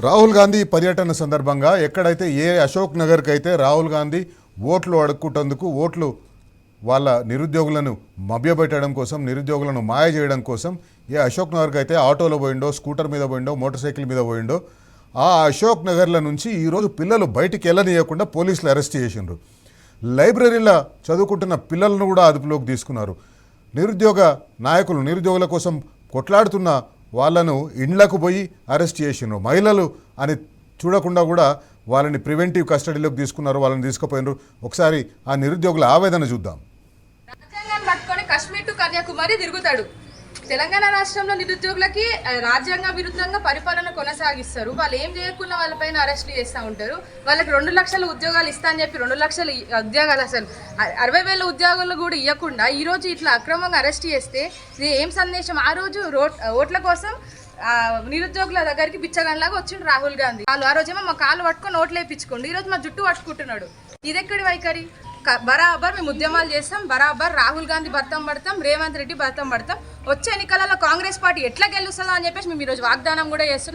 రాహుల్ గాంధీ పర్యటన సందర్భంగా ఎక్కడైతే ఏ అశోక్ నగర్కి అయితే రాహుల్ గాంధీ ఓట్లు అడుక్కుంటందుకు ఓట్లు వాళ్ళ నిరుద్యోగులను మభ్యపెట్టడం కోసం, నిరుద్యోగులను మాయ చేయడం కోసం ఏ అశోక్ నగర్కి అయితే ఆటోలో పోయిండో, స్కూటర్ మీద పోయిండో, మోటార్ సైకిల్ మీద పోయిండో, ఆ అశోక్ నగర్ల నుంచి ఈరోజు పిల్లలు బయటికి వెళ్ళనీయకుండా పోలీసులు అరెస్ట్ చేసిండ్రు. లైబ్రరీలో చదువుకుంటున్న పిల్లలను కూడా అదుపులోకి తీసుకున్నారు. నిరుద్యోగ నాయకులు నిరుద్యోగుల కోసం కొట్లాడుతున్న వాళ్ళను ఇండ్లకు పోయి అరెస్ట్ చేసిండ్రు. మహిళలు అని చూడకుండా కూడా వాళ్ళని ప్రివెంటివ్ కస్టడీలోకి తీసుకున్నారు, వాళ్ళని తీసుకుపోయినారు. ఒకసారి ఆ నిరుద్యోగుల ఆవేదన చూద్దాం. రాజ్యాంగాన్ని పట్టుకొని కాశ్మీర్ టు కన్యాకుమారి తిరుగుతాడు. తెలంగాణ రాష్ట్రంలో నిరుద్యోగులకి రాజ్యాంగ విరుద్ధంగా పరిపాలన కొనసాగిస్తారు. వాళ్ళు ఏం చేయకుండా వాళ్ళపైన అరెస్టులు చేస్తూ ఉంటారు. వాళ్ళకి 2 లక్షల ఉద్యోగాలు ఇస్తా అని చెప్పి 2 లక్షల ఉద్యోగాలు, అసలు 60,000 ఉద్యోగాలు కూడా ఇవ్వకుండా ఈరోజు ఇట్లా అక్రమంగా అరెస్ట్ చేస్తే ఇది ఏం సందేశం? ఆ రోజు ఓట్ల కోసం నిరుద్యోగుల దగ్గరికి బిచ్చగానిలాగా వచ్చిండు రాహుల్ గాంధీ. వాళ్ళు ఆ రోజేమో మా కాళ్ళు పట్టుకొని ఓట్లు వేయించుకోండి, ఈరోజు మా జుట్టు పట్టుకుంటున్నాడు. ఇదెక్కడి వైఖరి? బరాబర్ మేము ఉద్యమాలు చేస్తాం, బరాబర్ రాహుల్ గాంధీ భర్తం పడతాం, రేవంత్ రెడ్డి భర్తం పడతాం. వచ్చే ఎన్నికలలో కాంగ్రెస్ పార్టీ ఎట్లా గెలుస్తుందో అని చెప్పేసి మేము ఈరోజు వాగ్దానం కూడా చేస్తున్నాం.